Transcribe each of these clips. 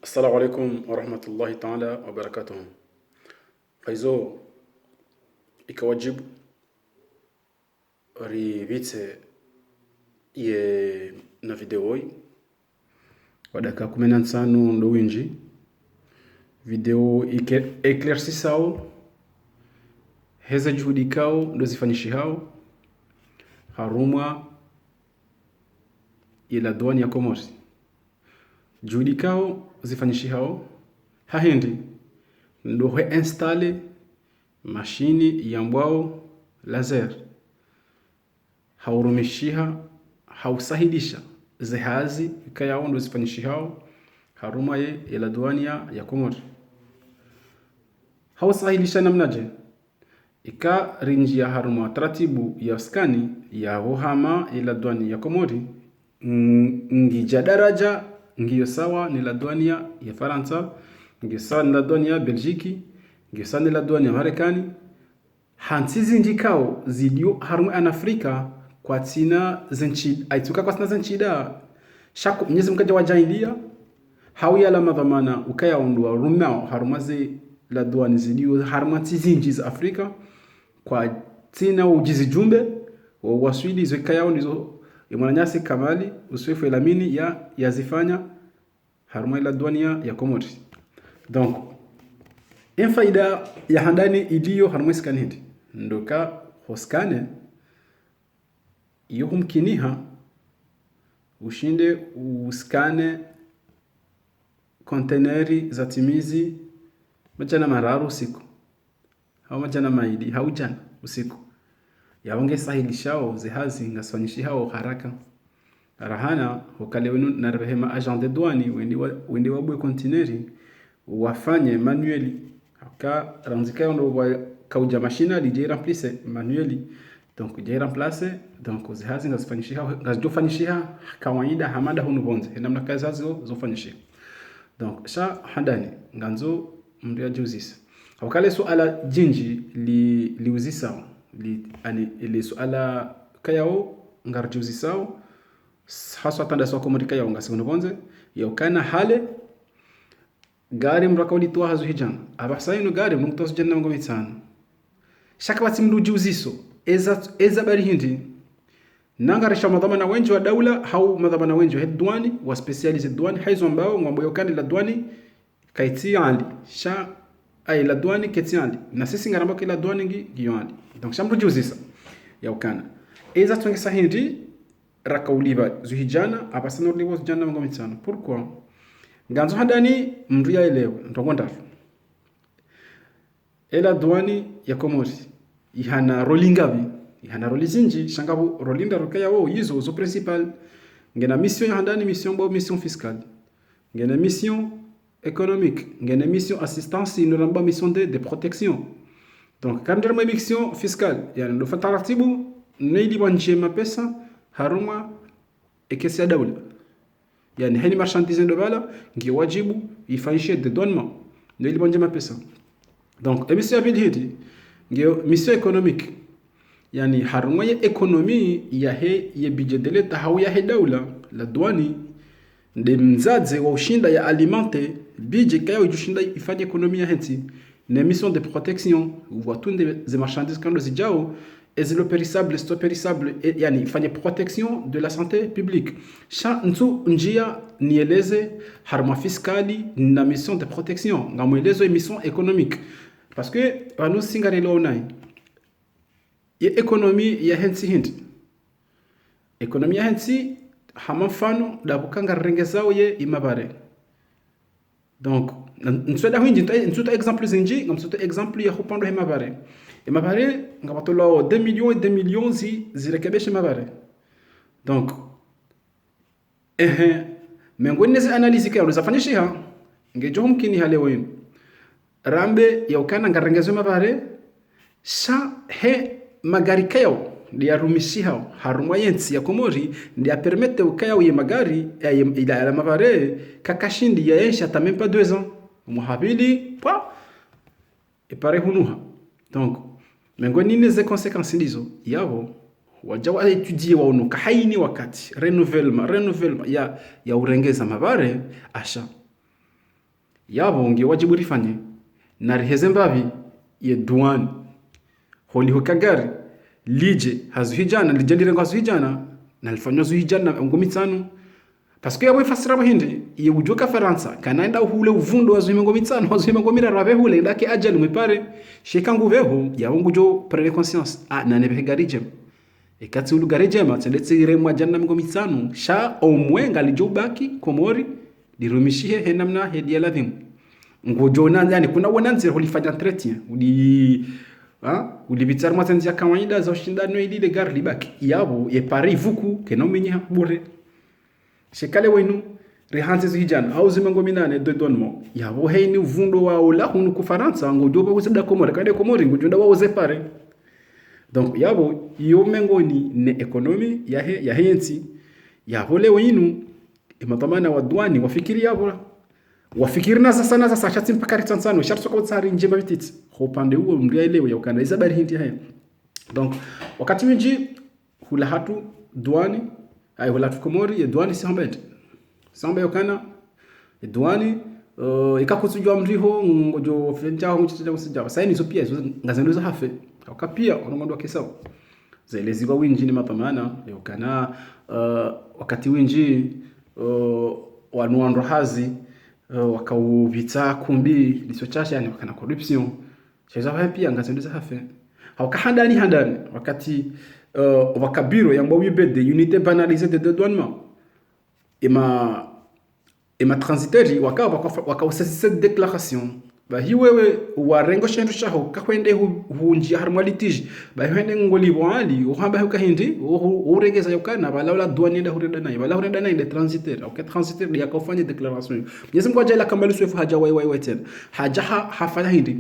Assalamu alaikum wa rahmatullahi ta'ala wa barakatuh. Faizo ikawajibu rivitse ye na video hii kwa dakika 15 ndo winji video eclaircisao heza juhudi kao ndo zifanyishi hao harumwa ila douane ya Komori juhudi kao zifanyishi hao hahendi ndo he installe mashini ya mbwao laser haurumishiha hausahidisha zehazi ikayao ndo zifanyishi hao haruma ye ila douane ya Komori hausahilisha namnaje ika rinjia haruma taratibu ya skani ya wohama ila douane ya Komori ngija daraja ngiyo sawa ni la douane ya Faransa, ngiyo sawa ni la douane ya Belgiki, ngiyo sawa ni la douane ya Marekani. Hansizi njikao zidio harumwe an Afrika kwa tina zenchi aituka kwa tina zenchida shako mnyezi mkaja wajaindia hauya la madhamana ukaya ondua rumao harumazi la douane zidio harumati zinji za Afrika kwa tina ujizi jumbe wa waswidi zikaya ndizo Mwananyasi Kamali uswefu elamini ya zifanya haruma ila douane ya Komori. Donc faida ya handani iliyo haruma skani hindi ndoka hoskane iyo humkiniha ushinde uskane konteneri za timizi majana mararu usiku hau majana maidi hau jana usiku yaonge sahilishao zehazi ngaswanyishi hao haraka rahana hokale wenu na rehema agent de douane wendi wabwe kontineri wafanye manueli haka ranzika ndo kauja mashina lije remplacer manueli donc je remplacer donc zehazi ngasfanyishi hao ngasjofanyishi kawaida hamada hunu bonze namna kazi hazo zofanyishi donc sha handani nganzo mndu ajuzisa hokale suala jinji liuzisa ili suala kayao ngarjuzi sao haswa tanda swa Komori kayao ngasikono bonze yaukana hale gari mraka ulitoa hazu hijana abasaino gari mnuktosu janna ngo mitsana shaka bati mrujuziso eza bari hindi nangarisha madhamana wenji wa daula hau madhamana wenji wa douane wa specialize douane haizo ambao ngombo yokani la douane kaiti ali sha ay la douane ketiali na sisi ngaramba ke la douane ngi giyali donc shamru juzisa yaukana eza twengesa hindi rakauliba zuhijana abasana ulibo zujana ngo mitsana pourquoi nganzo handani mndu ya elewe ndokonda ela douane ya Komori ihana rolingabi ihana rolizinji shangabu rolinda rokaya wo yizo zo principal ngena mission ya handani mission fiscale ngena mission économique ngena mission assistance inoramba mission de protection donc quand ma mission fiscale yani ndo fataratibu neidi banje mapesa haruma ekesi ya dawla yani hani marchandise ndo bala ngi wajibu ifanyishe de donnement neidi banje mapesa donc mission ya bilhidi ngi mission économique yani haruma ya ekonomi ya budget de l'etat hau ya dawla la douane de mzadze wa ushinda ya alimente bije kayo jushinda ifanye ekonomia henti na mission de protection watunde ze marchandises kando zijao ezilo perissable sto perissable yani ifanye protection de la santé publique sha ntu njia nieleze harma fiscali na mission de protection ngamwelezo mission économique parce que wanu singare lo nai ya ekonomi ya henti hindi ekonomi ya henti hama mfano dabukanga rengezao ye imabare donc ntsweda hinji ntuta exemple zinji ngamsuta exemple ya hupando imabare ngabatolo 2 millions zirekebeshe mabare donc mengoni nezi analyse kayo uzafanyisha ngejo mkini hale wenu rambe ya ukana ngarengezo mabare sha he magari kayo ndiya rumishiha harumwa yensi ya Komori ndiya permette ukaya uye magari ila ala mabare kakashindi ya yensha ta même pas 2 ans muhabili pa epare hunuha donc mengoni neze conséquences ndizo yabo wajawa étudier waonuka haini wakati renouvellement ya urengeza mabare asha yabo nge wajibu rifanye na riheze mbavi ye douane holi hokagari lije hazuhijana lijendire ngwazuhijana na lifanywa zuhijana ngumi tano parce que yabo ifasira bahindi ye ujoka Faransa kanaenda hule uvundo wazuhime ngumi tano wazuhime ngumi rabe hule ndake ajali mwipare shekangu veho yabo ngujo prendre conscience na nebehegari jem ekati ulu gari jema tendetse iremwa janna ngumi tano sha omwenga lijobaki komori dirumishie henamna hedia ladhimu ngojo yani kuna wananzi hulifanya entretien ulibitar matenzi ya kawaida za ushindano ili de gari libaki yabo ye pari vuku kenomenya bure shekale wenu rehanze zijana au zimengo minane de donmo yabo heini uvundo wa ola hunu ku Faransa ngojo ba usida komori kande komori ngojo nda wa pare donc yabo yo mengoni ne economy ya hensi yabo le wenu imatamana wa douane wafikiri yabo wafikirina sasa shati mpaka ritansano sharto kwa tsari njema bititi hopande huo mrielewe ya ukanda isabari hindi haya donc wakati winji hula hatu douane ay hula hatu komori ya douane samba yokana ya douane ikakutujwa mriho ngojo fenja mchitja usija saini zo pia ngazendo za hafe akapia onondo kesao zeleziwa winji ni mapamana yokana wakati winji wanuandro hazi wakauvita kumbi lisochache yani wakana corruption cheza pia ngazendo za hafe handani wakati wakabiro yamba wibede unité banalisée de dédouanement ema transitaire wakausasisa déclaration ba hiwewe warengo shendu shaho kakwende hunji harmwa litige ba hende ngoli bwali uhamba hukahindi uregeza yokana bala douane nda hurenda nayi bala hurenda nayi de transitaire okay transitaire yakofanya déclaration Mwenyezi Mungu ajala kama swefu haja wai tena haja hafanya hindi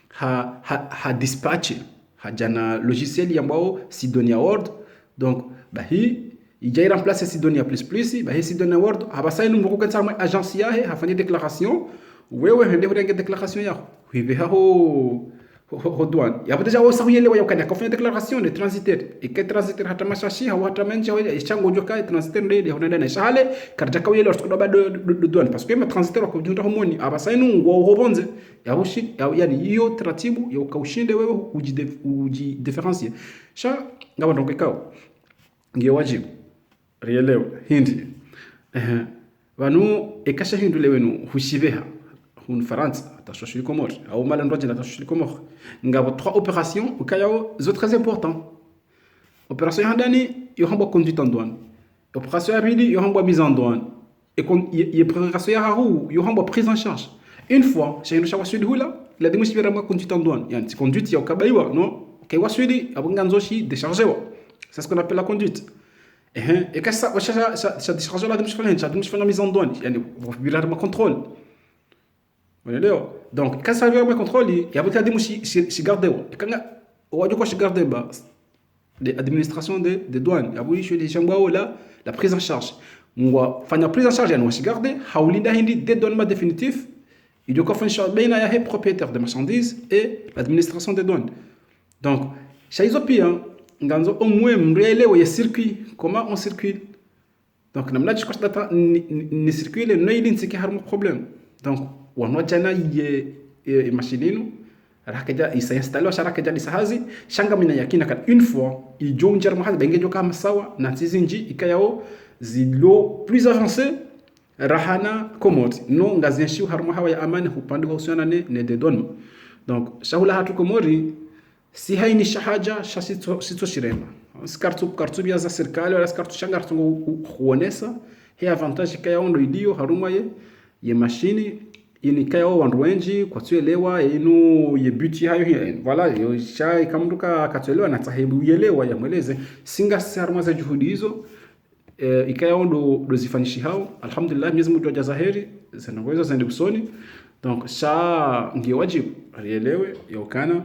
ha dispatch haja na logiciel ambao Sidonia Word donc ba hii ijai remplacer Sidonia plus ba hii Sidonia Word habasaini mbuko kama agence yahe hafanya déclaration wewe hende hurenge déclaration yako hivi ho douane yapo deja wasawiyelewa yakana kufanya déclaration de transitaire et transitaire hata mashashi hata menja wewe ichango joka transitaire ndede honenda na shale karja kawiyele wasikuda bado douane parce que ma transitaire ko junta homoni abasainu ngo hobonze yabushi yani hiyo taratibu ya ukaushinde wewe uji differentier sha ngaba ndonke kao ngie wajibu rielewa hindi vanu ekasha hindu lewenu hushiveha hun France atashoshu Comores au malandroje na atashoshu Comores ngabo 3 opérations ukayao zo très important opération handani yo hamba conduite en douane opération abili yo hamba mise en douane et opération ya haru yo hamba prise en charge une fois chez nous chaque sud hula la demonstration ma conduite en douane yani si conduite ya ukabaiwa no kaiwa sudi abunganzo shi décharger wa c'est ce qu'on appelle la conduite et que ça décharger la demonstration mise en douane yani bilar ma contrôle. Donc, quand ça vient au contrôle, il y a beaucoup de garder. Quand on a dit garder l'administration des douanes, il y a beaucoup de gens là la prise en charge. Moi, faire la prise en charge, il y a nous garder. Haulinda hindi dédouanement définitif. Il y a quoi faire bien à propriétaire de marchandises et l'administration des douanes. Donc, chez les opérations, ganzo au moins mrele ou circuit. Comment on circule? Donc, namna tu constate ni circuler, ne il n'y a pas de problème. Donc wanojana ye machininu rakaja isa installer sharakaja disahazi shanga mina yakina kan une fois il jonjar mahad bengejo kama sawa na tizinji ikayao zilo plus avancé rahana komoti no ngazinshu harma hawa ya amani upande wa usiana ne de donne donc shahula hatu komori si haini shahaja sito shirema skartu bia za serikali wala skartu shangartu kuonesa he avantage kayao ndo idio haruma ye machine inikao wandu wengi kwa tuelewa inu ye beauty hayo voilà yo shai kamduka katuelewa na tahebu yelewa ya mweleze singa sarma za juhudi hizo ikao ndo zifanishi hao alhamdulillah Mwenyezi Mungu ajaza heri zinaweza zende usoni donc ça ngi wajibu alielewe yokana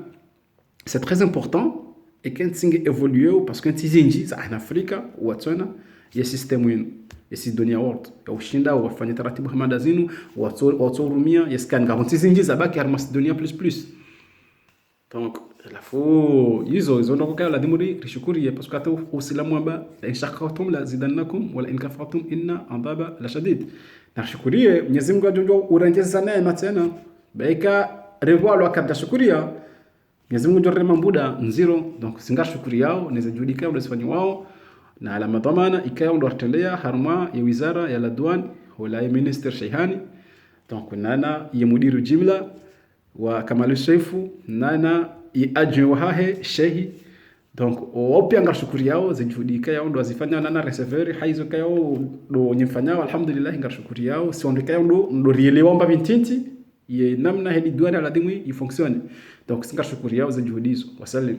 c'est très important et quand singe évoluer parce que tizinji za Afrika watona ya system yenu Sidonia Word ya ushinda wafanye taratibu hamada zinu watu hurumia yeskan garanti zingi zabaki harma Sidonia plus donc alafu hizo ndo kwa lazima rishukurie parce que hata uislamu amba in shakartum la zidannakum wala in kafartum inna adhaba la shadid. Na shukurie Mwenyezi Mungu ajonjo urengeza neema tena baika revoir wakati shukuria Mwenyezi Mungu jorema mbuda nziro donc singa shukuri yao neza judika ulifanya wao na alama dhamana ikao ndo artelea harma ya wizara ya ladwan wala ya minister Sheihani donc nana ya mudiru jimla wa Kamal Sheifu nana ya ajwe wahahe shehi donc opia nga shukuri yao zijudika yao ndo azifanya nana receiver haizo kayao ndo nyifanya alhamdulillah nga shukuri yao siondeka yao ndo rielewa mba bintinti ye namna hedi duana la dimwi ifonctionne donc singa shukuri yao za juhudi hizo. Wasallim.